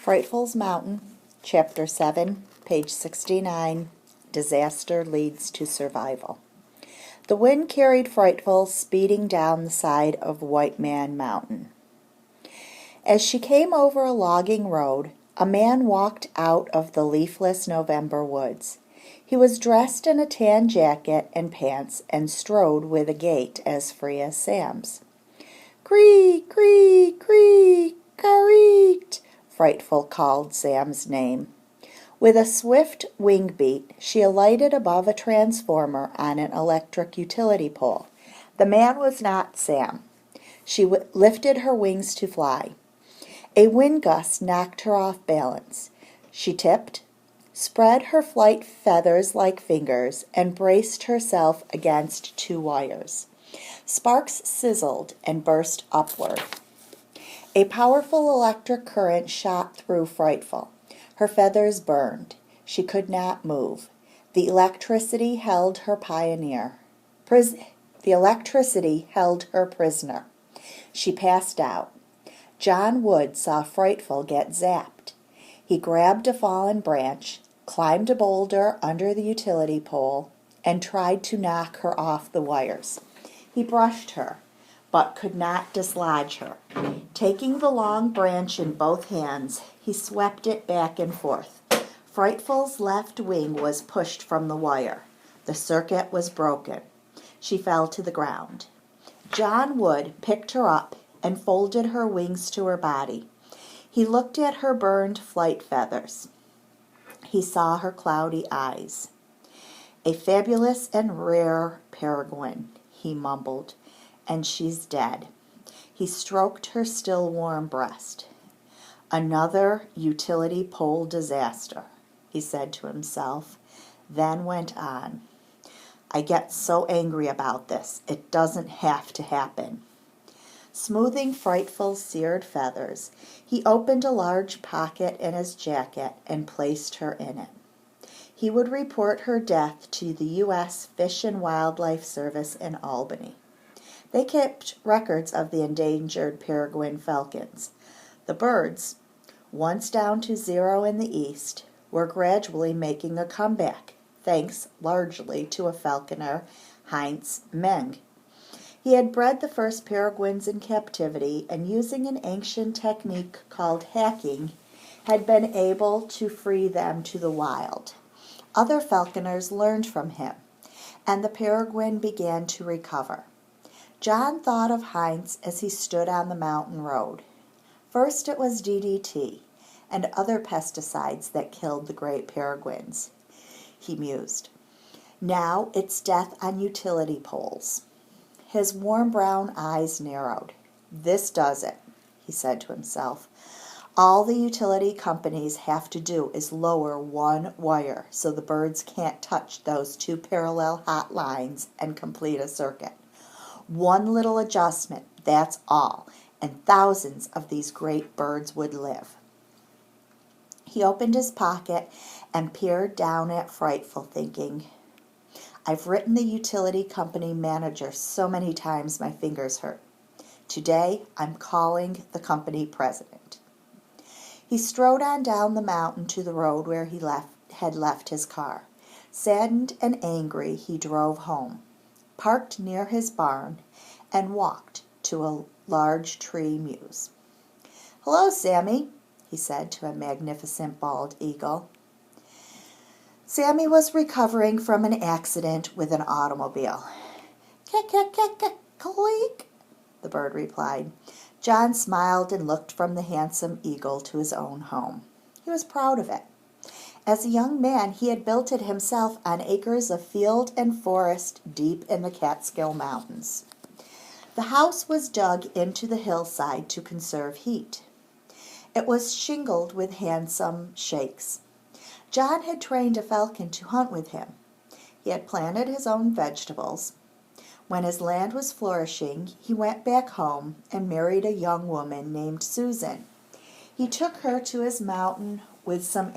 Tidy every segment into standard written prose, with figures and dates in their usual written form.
Frightful's Mountain, Chapter 7, page 69, Disaster Leads to Survival. The wind carried Frightful speeding down the side of White Man Mountain. As she came over a logging road, a man walked out of the leafless November woods. He was dressed in a tan jacket and pants and strode with a gait as free as Sam's. "Creak, creak, creak, creaked," Frightful called Sam's name. With a swift wing beat, she alighted above a transformer on an electric utility pole. The man was not Sam. She lifted her wings to fly. A wind gust knocked her off balance. She tipped, spread her flight feathers like fingers, and braced herself against two wires. Sparks sizzled and burst upward. A powerful electric current shot through Frightful. Her feathers burned. She could not move. The electricity held her prisoner. She passed out. John Wood saw Frightful get zapped. He grabbed a fallen branch, climbed a boulder under the utility pole, and tried to knock her off the wires. He brushed her, but could not dislodge her. Taking the long branch in both hands, he swept it back and forth. Frightful's left wing was pushed from the wire. The circuit was broken. She fell to the ground. John Wood picked her up and folded her wings to her body. He looked at her burned flight feathers. He saw her cloudy eyes. "A fabulous and rare peregrine," he mumbled, "and she's dead." He stroked her still warm breast. "Another utility pole disaster," he said to himself, then went on. "I get so angry about this. It doesn't have to happen." Smoothing Frightful's seared feathers, he opened a large pocket in his jacket and placed her in it. He would report her death to the U.S. Fish and Wildlife Service in Albany. They kept records of the endangered peregrine falcons. The birds, once down to 0 in the east, were gradually making a comeback, thanks largely to a falconer, Heinz Meng. He had bred the first peregrines in captivity, and using an ancient technique called hacking, had been able to free them to the wild. Other falconers learned from him, and the peregrine began to recover. John thought of Heinz as he stood on the mountain road. First it was DDT and other pesticides that killed the great peregrines, he mused. Now it's death on utility poles. His warm brown eyes narrowed. "This does it," he said to himself. "All the utility companies have to do is lower one wire so the birds can't touch those two parallel hot lines and complete a circuit. One little adjustment, that's all, and thousands of these great birds would live." He opened his pocket and peered down at Frightful, thinking, "I've written the utility company manager so many times my fingers hurt. Today I'm calling the company president." He strode on down the mountain to the road where he had left his car. Saddened and angry, he drove home, parked near his barn, and walked to a large tree mews. "Hello, Sammy," he said to a magnificent bald eagle. Sammy was recovering from an accident with an automobile. "Kick-kick-kick-kick-click," the bird replied. John smiled and looked from the handsome eagle to his own home. He was proud of it. As a young man, he had built it himself on acres of field and forest deep in the Catskill Mountains. The house was dug into the hillside to conserve heat. It was shingled with handsome shakes. John had trained a falcon to hunt with him. He had planted his own vegetables. When his land was flourishing, he went back home and married a young woman named Susan. He took her to his mountain with some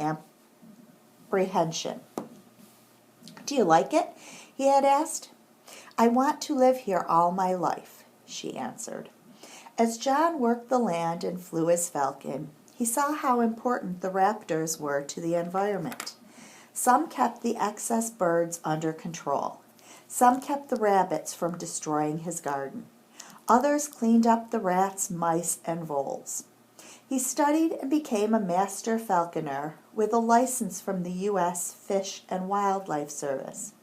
apprehension. "Do you like it?" he had asked. "I want to live here all my life," she answered. As John worked the land and flew his falcon, he saw how important the raptors were to the environment. Some kept the excess birds under control. Some kept the rabbits from destroying his garden. Others cleaned up the rats, mice, and voles. He studied and became a master falconer with a license from the U.S. Fish and Wildlife Service.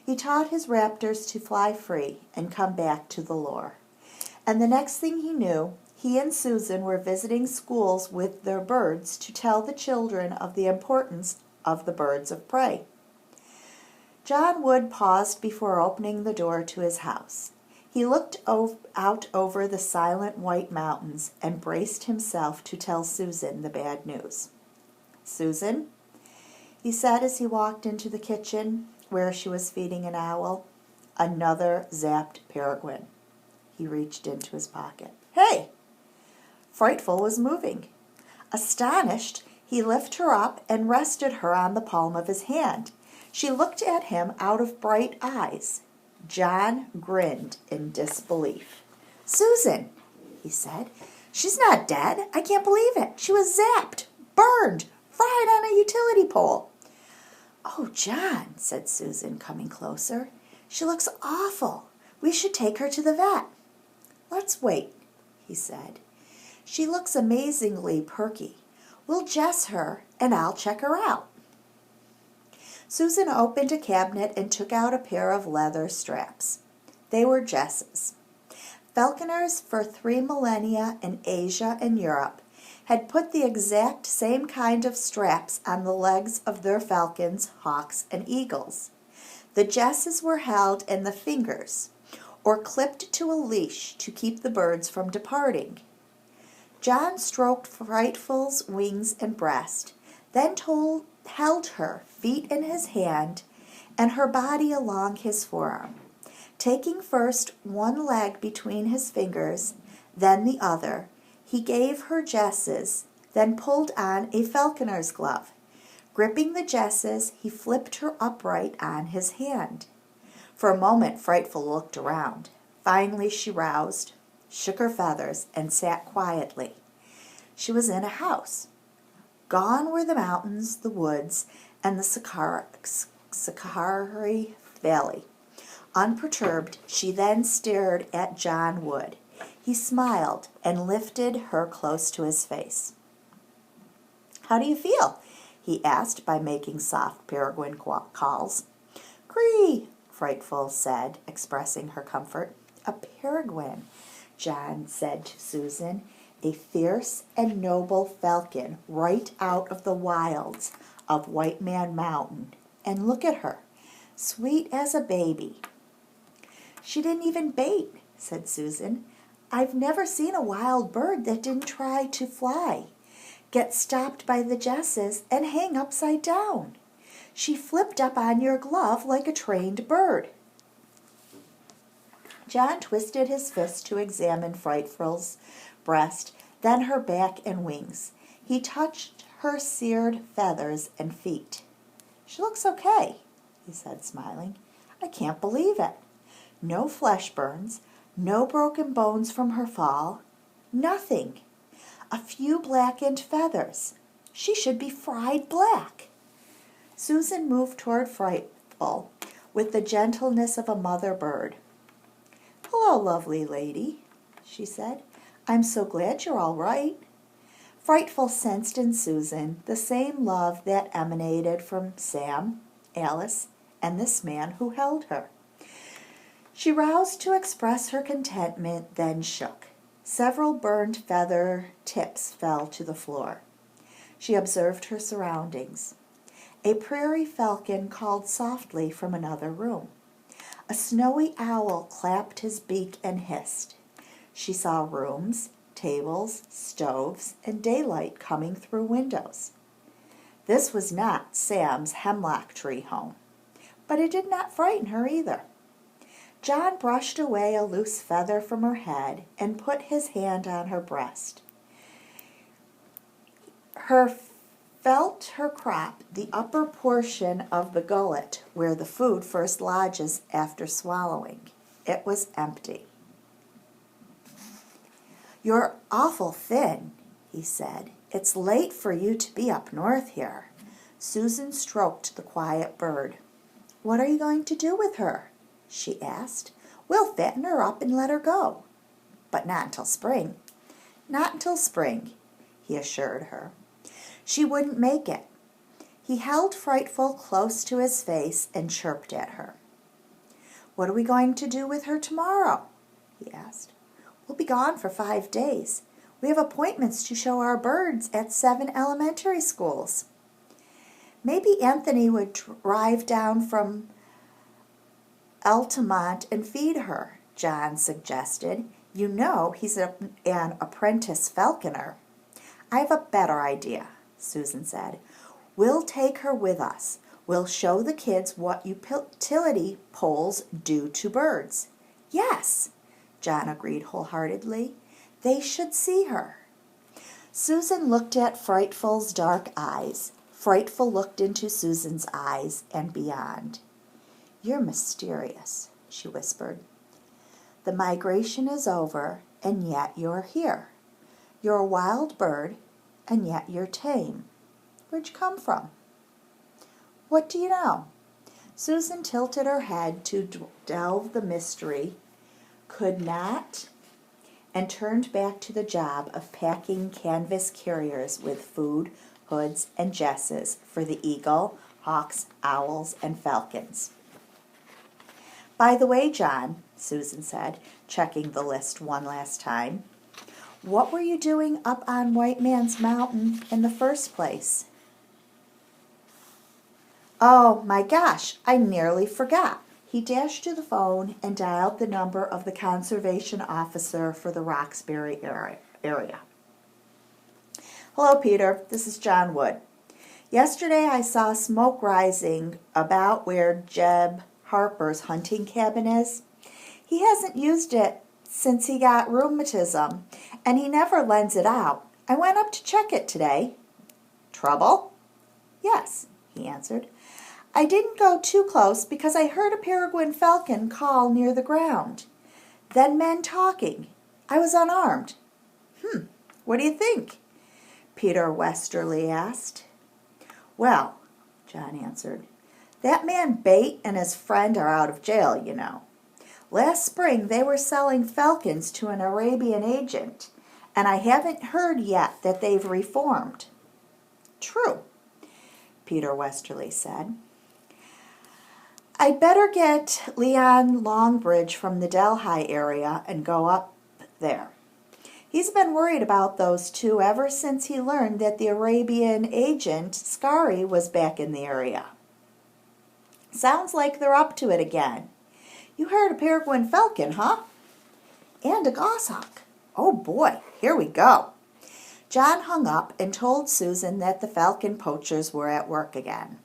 He taught his raptors to fly free and come back to the lure. And the next thing he knew, he and Susan were visiting schools with their birds to tell the children of the importance of the birds of prey. John Wood paused before opening the door to his house. He looked out over the silent white mountains and braced himself to tell Susan the bad news. "Susan," he said as he walked into the kitchen where she was feeding an owl. "Another zapped peregrine." He reached into his pocket. "Hey!" Frightful was moving. Astonished, he lifted her up and rested her on the palm of his hand. She looked at him out of bright eyes. John grinned in disbelief. "Susan," he said, "she's not dead. I can't believe it. She was zapped, burned, fried on a utility pole." "Oh, John," said Susan, coming closer, "she looks awful. We should take her to the vet." "Let's wait," he said. "She looks amazingly perky. We'll dress her and I'll check her out." Susan opened a cabinet and took out a pair of leather straps. They were Jess's. Falconers for 3 millennia in Asia and Europe had put the exact same kind of straps on the legs of their falcons, hawks, and eagles. The Jesses were held in the fingers or clipped to a leash to keep the birds from departing. John stroked Frightful's wings and breast, then held her feet in his hand and her body along his forearm. Taking first one leg between his fingers, then the other, he gave her Jesses, then pulled on a falconer's glove. Gripping the Jesses, he flipped her upright on his hand. For a moment, Frightful looked around. Finally, she roused, shook her feathers, and sat quietly. She was in a house. Gone were the mountains, the woods, and the Sakari Valley. Unperturbed, she then stared at John Wood. He smiled and lifted her close to his face. "How do you feel?" he asked by making soft peregrine calls. "Cree," Frightful said, expressing her comfort. "A peregrine," John said to Susan. "A fierce and noble falcon right out of the wilds of White Man Mountain. And look at her, sweet as a baby." "She didn't even bait," said Susan. "I've never seen a wild bird that didn't try to fly, get stopped by the Jesses, and hang upside down. She flipped up on your glove like a trained bird." John twisted his fist to examine Frightful's breast, then her back and wings. He touched her seared feathers and feet. "She looks okay," he said, smiling. "I can't believe it. No flesh burns, no broken bones from her fall, nothing. A few blackened feathers. She should be fried black." Susan moved toward Frightful with the gentleness of a mother bird. "Hello, lovely lady," she said. "I'm so glad you're all right." Frightful sensed in Susan the same love that emanated from Sam, Alice, and this man who held her. She roused to express her contentment, then shook. Several burned feather tips fell to the floor. She observed her surroundings. A prairie falcon called softly from another room. A snowy owl clapped his beak and hissed. She saw rooms, tables, stoves, and daylight coming through windows. This was not Sam's hemlock tree home, but it did not frighten her either. John brushed away a loose feather from her head and put his hand on her breast. Her felt her crop, the upper portion of the gullet where the food first lodges after swallowing. It was empty. "You're awful thin," he said. "It's late for you to be up north here." Susan stroked the quiet bird. "What are you going to do with her?" she asked. "We'll fatten her up and let her go." "But not until spring." "Not until spring," he assured her. She wouldn't make it. He held Frightful close to his face and chirped at her. "What are we going to do with her tomorrow?" he asked. "We'll be gone for 5 days. We have appointments to show our birds at 7 elementary schools." "Maybe Anthony would drive down from Altamont and feed her," John suggested. "You know he's an apprentice falconer." "I have a better idea," Susan said. "We'll take her with us. We'll show the kids what utility poles do to birds." "Yes," John agreed wholeheartedly. "They should see her." Susan looked at Frightful's dark eyes. Frightful looked into Susan's eyes and beyond. "You're mysterious," she whispered. "The migration is over, and yet you're here. You're a wild bird, and yet you're tame. Where'd you come from?" "What do you know?" Susan tilted her head to delve the mystery, could not, and turned back to the job of packing canvas carriers with food, hoods, and jesses for the eagle, hawks, owls, and falcons. "By the way, John," Susan said, checking the list one last time, "what were you doing up on White Man's Mountain in the first place?" "Oh, my gosh, I nearly forgot." He dashed to the phone and dialed the number of the conservation officer for the Roxbury area. "Hello, Peter. This is John Wood. Yesterday I saw smoke rising about where Jeb Harper's hunting cabin is. He hasn't used it since he got rheumatism, and he never lends it out. I went up to check it today." "Trouble?" "Yes," he answered. "I didn't go too close because I heard a peregrine falcon call near the ground. Then men talking. I was unarmed." What do you think?" Peter Westerly asked. "Well," John answered, "that man Bate and his friend are out of jail, you know. Last spring they were selling falcons to an Arabian agent, and I haven't heard yet that they've reformed." "True," Peter Westerly said. "I'd better get Leon Longbridge from the Delhi area and go up there. He's been worried about those two ever since he learned that the Arabian agent, Scary, was back in the area. Sounds like they're up to it again. You heard a peregrine falcon, huh? And a goshawk. Oh boy, here we go." John hung up and told Susan that the falcon poachers were at work again.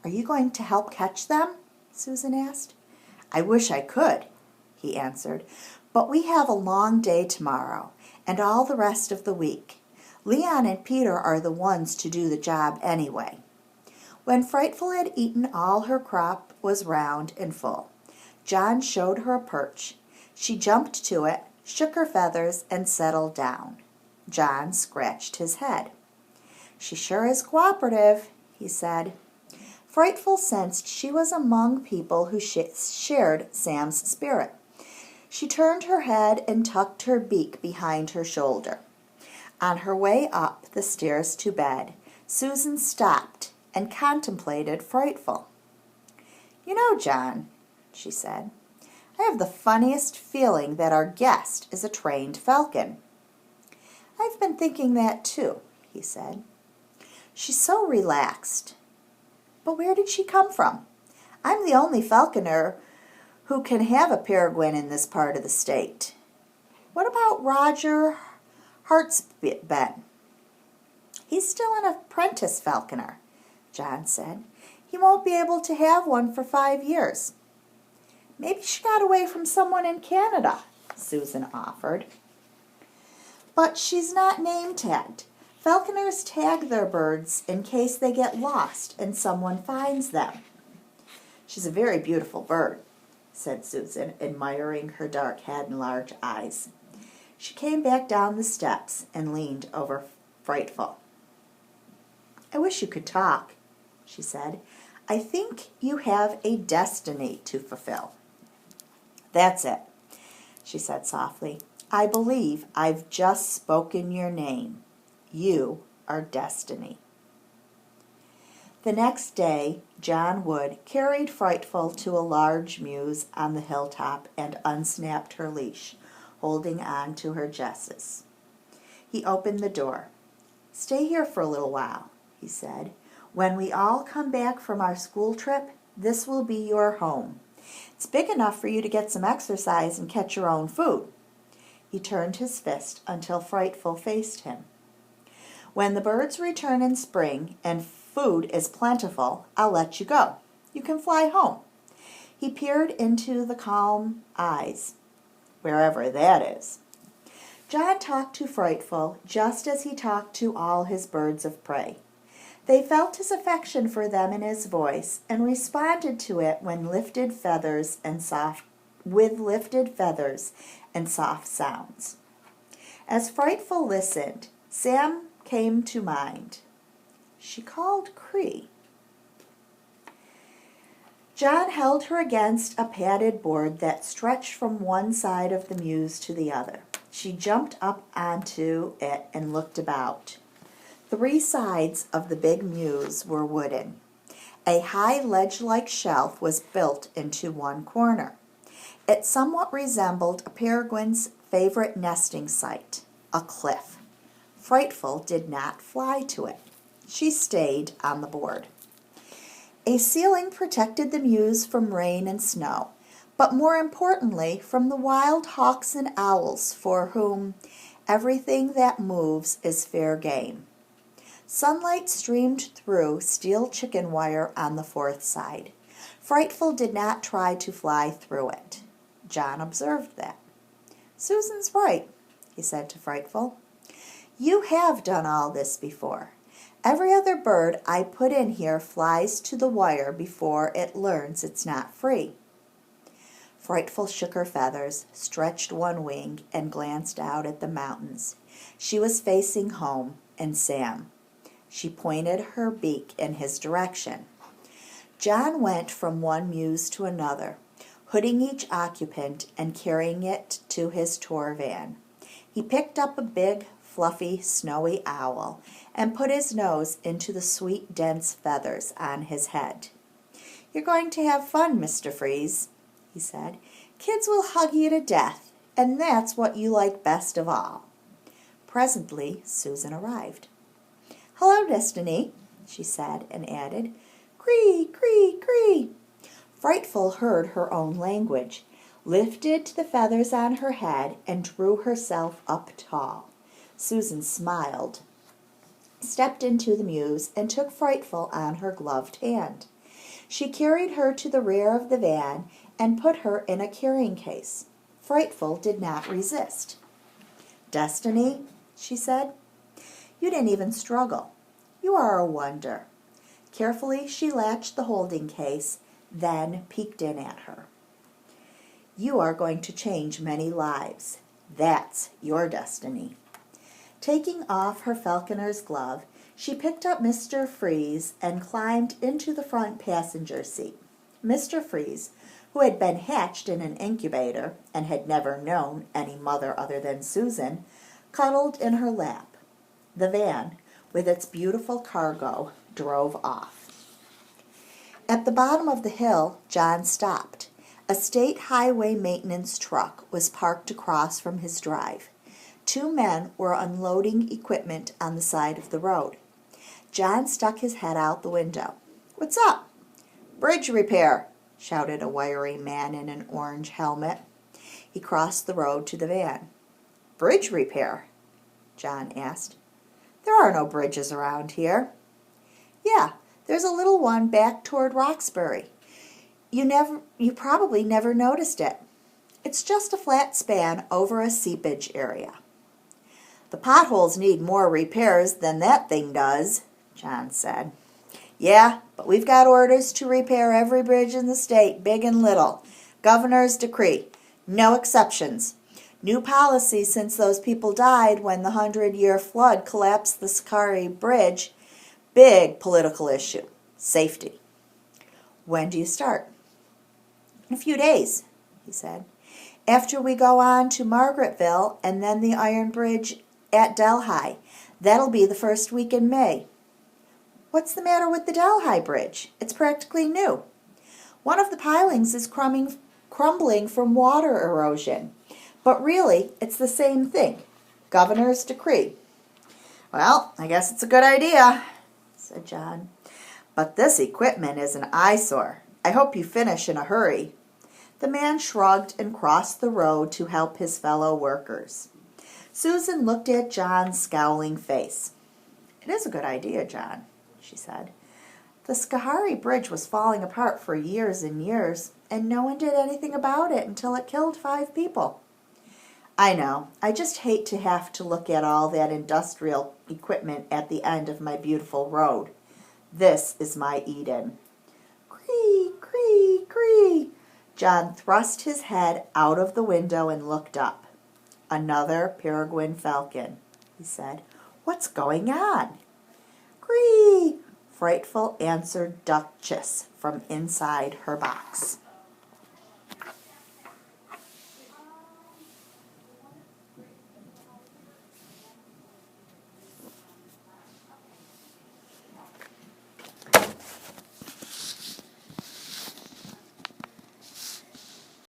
"Are you going to help catch them?" Susan asked. "I wish I could," he answered, "but we have a long day tomorrow and all the rest of the week. Leon and Peter are the ones to do the job anyway." When Frightful had eaten all her crop was round and full, John showed her a perch. She jumped to it, shook her feathers, and settled down. John scratched his head. "She sure is cooperative," he said. Frightful sensed she was among people who shared Sam's spirit. She turned her head and tucked her beak behind her shoulder. On her way up the stairs to bed, Susan stopped and contemplated Frightful. "You know, John," she said, "I have the funniest feeling that our guest is a trained falcon." "I've been thinking that too," he said. "She's so relaxed. But where did she come from? I'm the only falconer who can have a peregrine in this part of the state. What about Roger Hartsben?" "He's still an apprentice falconer," John said. "He won't be able to have one for 5 years." "Maybe she got away from someone in Canada," Susan offered. "But she's not name tagged. Falconers tag their birds in case they get lost and someone finds them." "She's a very beautiful bird," said Susan, admiring her dark head and large eyes. She came back down the steps and leaned over Frightful. "I wish you could talk," she said. "I think you have a destiny to fulfill." "That's it," she said softly. "I believe I've just spoken your name. You are Destiny." The next day, John Wood carried Frightful to a large mews on the hilltop and unsnapped her leash, holding on to her jesses. He opened the door. "Stay here for a little while," he said. "When we all come back from our school trip, this will be your home. It's big enough for you to get some exercise and catch your own food." He turned his fist until Frightful faced him. "When the birds return in spring and food is plentiful, I'll let you go. You can fly home." He peered into the calm eyes, wherever that is. John talked to Frightful just as he talked to all his birds of prey. They felt his affection for them in his voice and responded to it with lifted feathers and soft sounds. As Frightful listened, Sam came to mind. She called Cree. John held her against a padded board that stretched from one side of the mews to the other. She jumped up onto it and looked about. 3 sides of the big mews were wooden. A high ledge-like shelf was built into one corner. It somewhat resembled a peregrine's favorite nesting site, a cliff. Frightful did not fly to it. She stayed on the board. A ceiling protected the mews from rain and snow, but more importantly from the wild hawks and owls for whom everything that moves is fair game. Sunlight streamed through steel chicken wire on the 4th side. Frightful did not try to fly through it. John observed that. "Susan's right," he said to Frightful. "You have done all this before. Every other bird I put in here flies to the wire before it learns it's not free." Frightful shook her feathers, stretched one wing, and glanced out at the mountains. She was facing home and Sam. She pointed her beak in his direction. John went from one mews to another, hooding each occupant and carrying it to his tour van. He picked up a big, fluffy, snowy owl and put his nose into the sweet, dense feathers on his head. "You're going to have fun, Mr. Freeze," he said. "Kids will hug you to death, and that's what you like best of all." Presently, Susan arrived. "Hello, Destiny," she said, and added, "Cree, cree, cree." Frightful heard her own language, lifted the feathers on her head, and drew herself up tall. Susan smiled, stepped into the mews, and took Frightful on her gloved hand. She carried her to the rear of the van and put her in a carrying case. Frightful did not resist. "Destiny," she said, "you didn't even struggle. You are a wonder." Carefully she latched the holding case, then peeked in at her. "You are going to change many lives. That's your destiny." Taking off her falconer's glove, she picked up Mr. Freeze and climbed into the front passenger seat. Mr. Freeze, who had been hatched in an incubator and had never known any mother other than Susan, cuddled in her lap. The van, with its beautiful cargo, drove off. At the bottom of the hill, John stopped. A state highway maintenance truck was parked across from his drive. 2 men were unloading equipment on the side of the road. John stuck his head out the window. "What's up?" "Bridge repair," shouted a wiry man in an orange helmet. He crossed the road to the van. "Bridge repair?" John asked. "There are no bridges around here." "Yeah, there's a little one back toward Roxbury. You probably never noticed it. It's just a flat span over a seepage area." "The potholes need more repairs than that thing does," John said. "Yeah, but we've got orders to repair every bridge in the state, big and little. Governor's decree. No exceptions. New policy since those people died when the 100-year flood collapsed the Sakari Bridge. Big political issue. Safety. When do you start? In a few days, he said. After we go on to Margaretville and then the Iron Bridge at Delhi. That'll be the first week in May. What's the matter with the Delhi Bridge? It's practically new. One of the pilings is crumbling from water erosion. But really, it's the same thing. Governor's decree. Well, I guess it's a good idea, said John. But this equipment is an eyesore. I hope you finish in a hurry. The man shrugged and crossed the road to help his fellow workers. Susan looked at John's scowling face. It is a good idea, John, she said. The Sakari Bridge was falling apart for years and years, and no one did anything about it until it killed 5 people. I know. I just hate to have to look at all that industrial equipment at the end of my beautiful road. This is my Eden. Cree, cree, cree. John thrust his head out of the window and looked up. Another peregrine falcon, he said. What's going on? Cree, Frightful answered Duchess from inside her box.